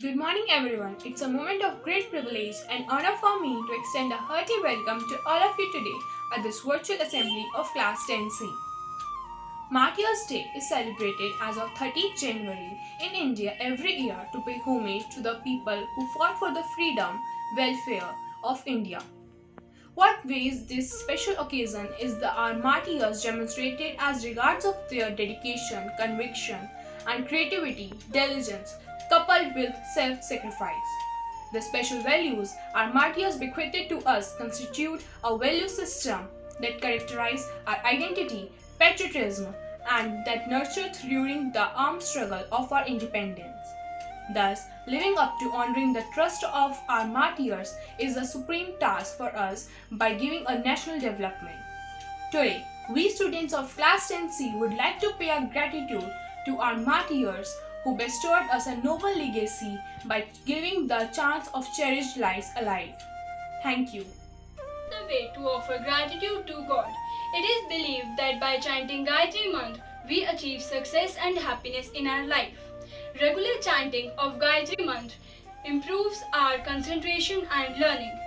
Good morning, everyone. It's a moment of great privilege and honor for me to extend a hearty welcome to all of you today at this virtual assembly of Class 10C. Martyrs' Day is celebrated as of 30th January in India every year to pay homage to the people who fought for the freedom, welfare of India. What ways this special occasion is the our martyrs demonstrated as regards of their dedication, conviction, and creativity, diligence, coupled with self-sacrifice. The special values our martyrs bequeathed to us constitute a value system that characterize our identity, patriotism, and that nurtured during the armed struggle of our independence. Thus, living up to honoring the trust of our martyrs is a supreme task for us by giving a national development. Today, we students of Class 10C would like to pay our gratitude to our martyrs who bestowed us a noble legacy by giving the chance of cherished lives alive. Thank you. The way to offer gratitude to God. It is believed that by chanting Gayatri Mantra, we achieve success and happiness in our life. Regular chanting of Gayatri Mantra improves our concentration and learning.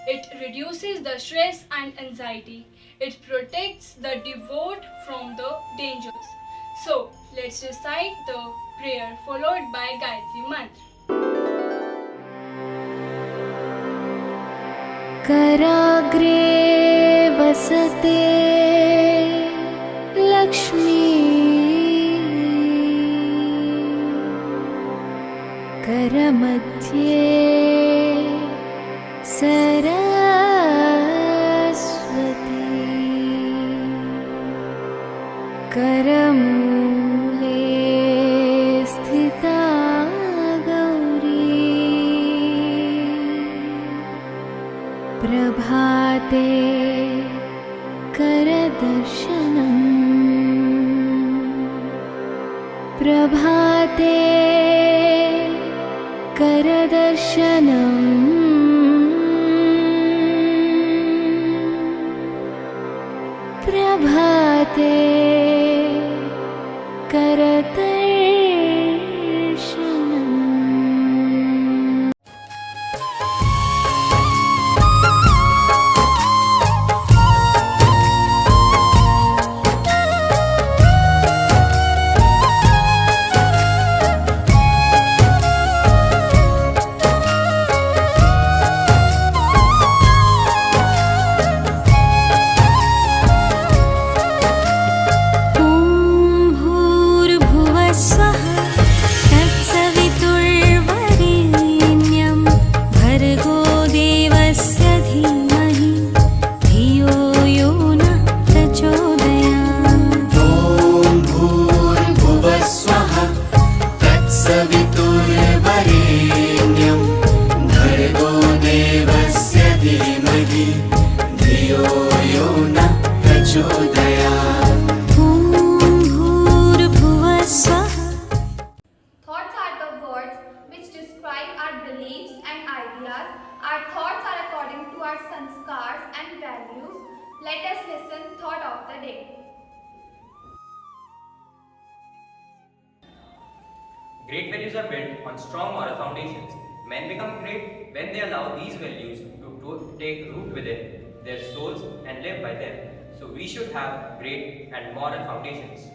It reduces the stress and anxiety. It protects the devout from the dangers. So, let's recite the prayer followed by Gayatri Mantra. कराग्रे वसते Lakshmi करमध्ये Saraswati करमूले स्थिता प्रभाते करदर्शनम् प्रभाते करदर्शनम् प्रभाते करदर्शनम् Thoughts are the words which describe our beliefs and ideas. Our thoughts are according to our sanskars and values. Let us listen thought of the day. Great values are built on strong moral foundations. Men become great when they allow these values to take root within their souls and live by them. So we should have great and moral foundations.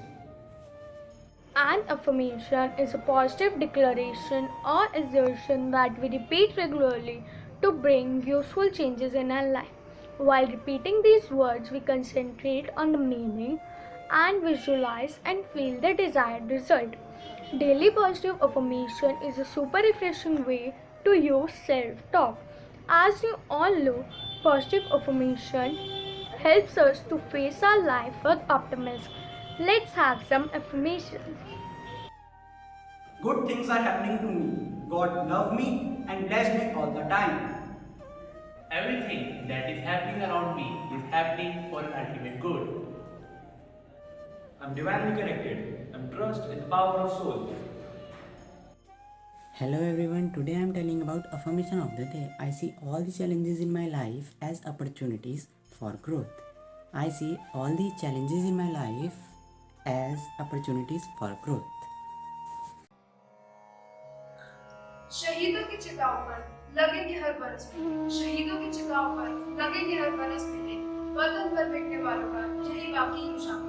An affirmation is a positive declaration or assertion that we repeat regularly to bring useful changes in our life. While repeating these words, we concentrate on the meaning and visualize and feel the desired result. Daily positive affirmation is a super refreshing way to use self-talk. As you all know, positive affirmation helps us to face our life with optimism. Let's have some affirmations. Good things are happening to me. God love me and bless me all the time. Everything that is happening around me is happening for an ultimate good. I'm divinely connected. I'm trust in the power of soul. Hello everyone, today I am telling about affirmation of the day. I see all the challenges in my life as opportunities for growth. I see all the challenges in my life as opportunities for growth. शहीदों की चिताओं पर लगेंगे हर बरस मिले, शहीदों की चिताओं पर लगेंगे हर बरस मिले, वतन पर मिटने वालों का यही बाकी निशान।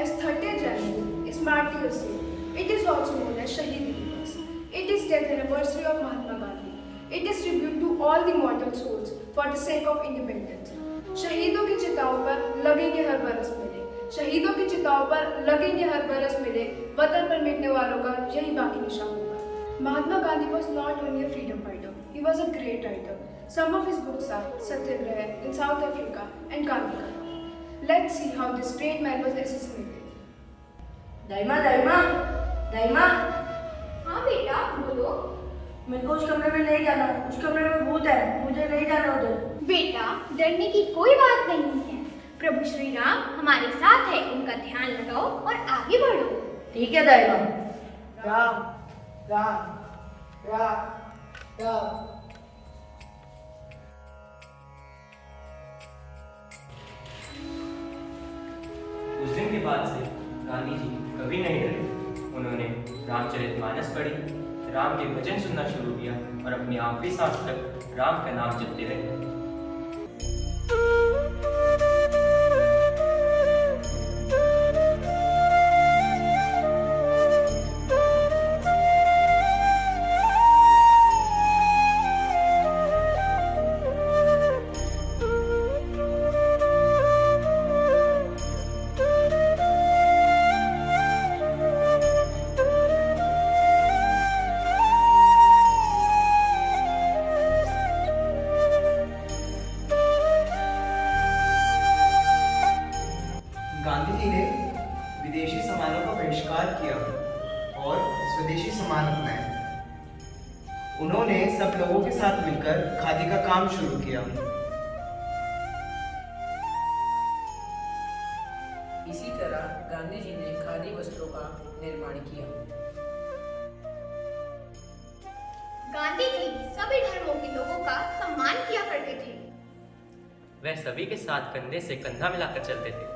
As 30th January is Martyrs' Day, it is also known as Shahidi Divas. It is death anniversary of Mahatma Gandhi. It is tribute to all the mortal souls for the sake of independence. शहीदों की चिताओं पर लगेंगे हर बरस मिले, शहीदों की चिताओं पर लगेंगे हर बरस मिले, वतन पर मिटने वालों का यही बाकी निशान होगा। Mahatma Gandhi was not only a freedom fighter, he was a great writer. Some of his books are Satyagraha in South Africa and Gandhi Karma. Let's see how this great man was assassinated. दाइमा दाइमा दाइमा। हाँ बेटा बोलो। मेरे को उस कमरे में नहीं जाना, उस कमरे में भूत है, मुझे नहीं जाना उधर। बेटा डरने की कोई बात नहीं है, प्रभु श्री राम हमारे साथ है, उनका ध्यान लगाओ और आगे बढ़ो। ठीक है दाइमा। राम राम राम राम। उस दिन के बाद से गांधी जी कभी नहीं डरे। उन्होंने रामचरितमानस पढ़ी, राम के भजन सुनना शुरू किया और अपनी आखिरी सांस तक राम का नाम जपते रहे। गांधी जी ने विदेशी सामानों का बहिष्कार किया और स्वदेशी सामान अपनाए। उन्होंने सब लोगों के साथ मिलकर खादी का काम शुरू किया। इसी तरह गांधी जी ने खादी वस्त्रों का निर्माण किया। गांधी जी सभी धर्मों के लोगों का सम्मान किया करते थे। वह सभी के साथ कंधे से कंधा मिलाकर चलते थे।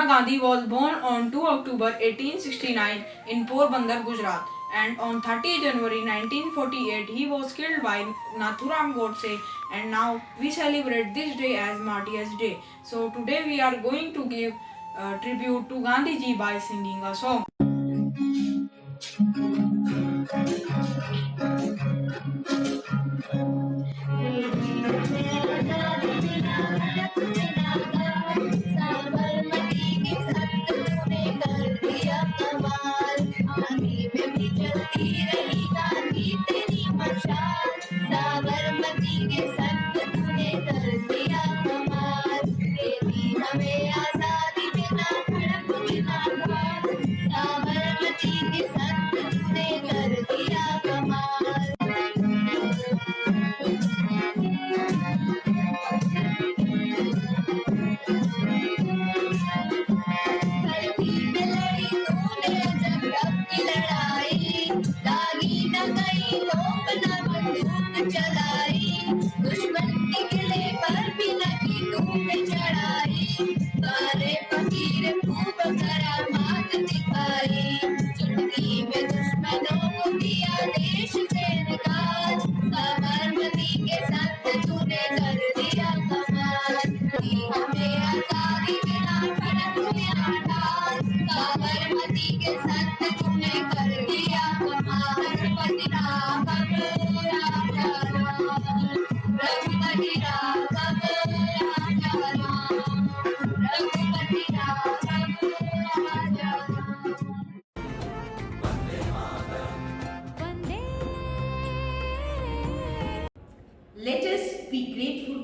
Gandhi was born on 2 October 1869 in Porbandar, Gujarat, and on 30 January 1948 he was killed by Nathuram Godse, and now we celebrate this day as Martyrs' Day. So today we are going to give tribute to Gandhi ji by singing a song.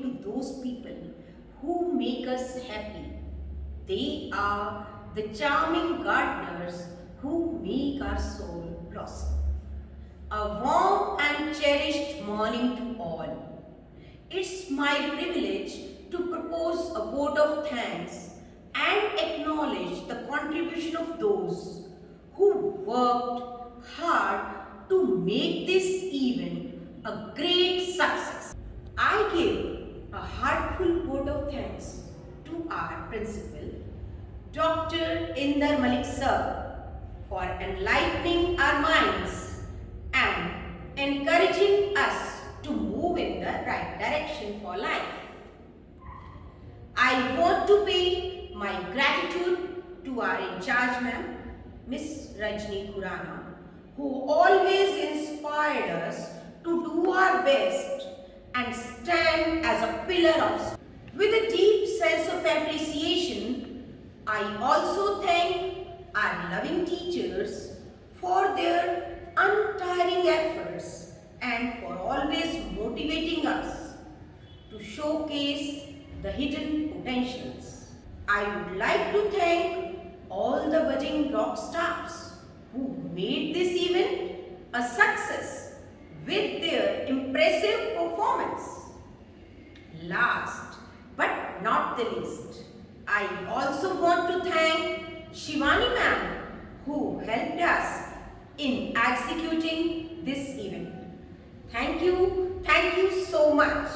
to those people who make us happy. They are the charming gardeners who make our soul blossom. A warm and cherished morning to all. It's my privilege to propose a vote of thanks and acknowledge the contribution of those who worked hard to make this event a great success. I give a heartfelt vote of thanks to our principal, Dr. Inder Malik sir, for enlightening our minds and encouraging us to move in the right direction for life. I want to pay my gratitude to our in charge ma'am, Miss Rajni Khurana, who always inspired us to do our best and stand as a pillar of. With a deep sense of appreciation, I also thank our loving teachers for their untiring efforts and for always motivating us to showcase the hidden potentials. I would like to thank all the budding rock stars who made this event a success with their impressive performance. Last but not the least, I also want to thank Shivani ma'am who helped us in executing this event. Thank you so much.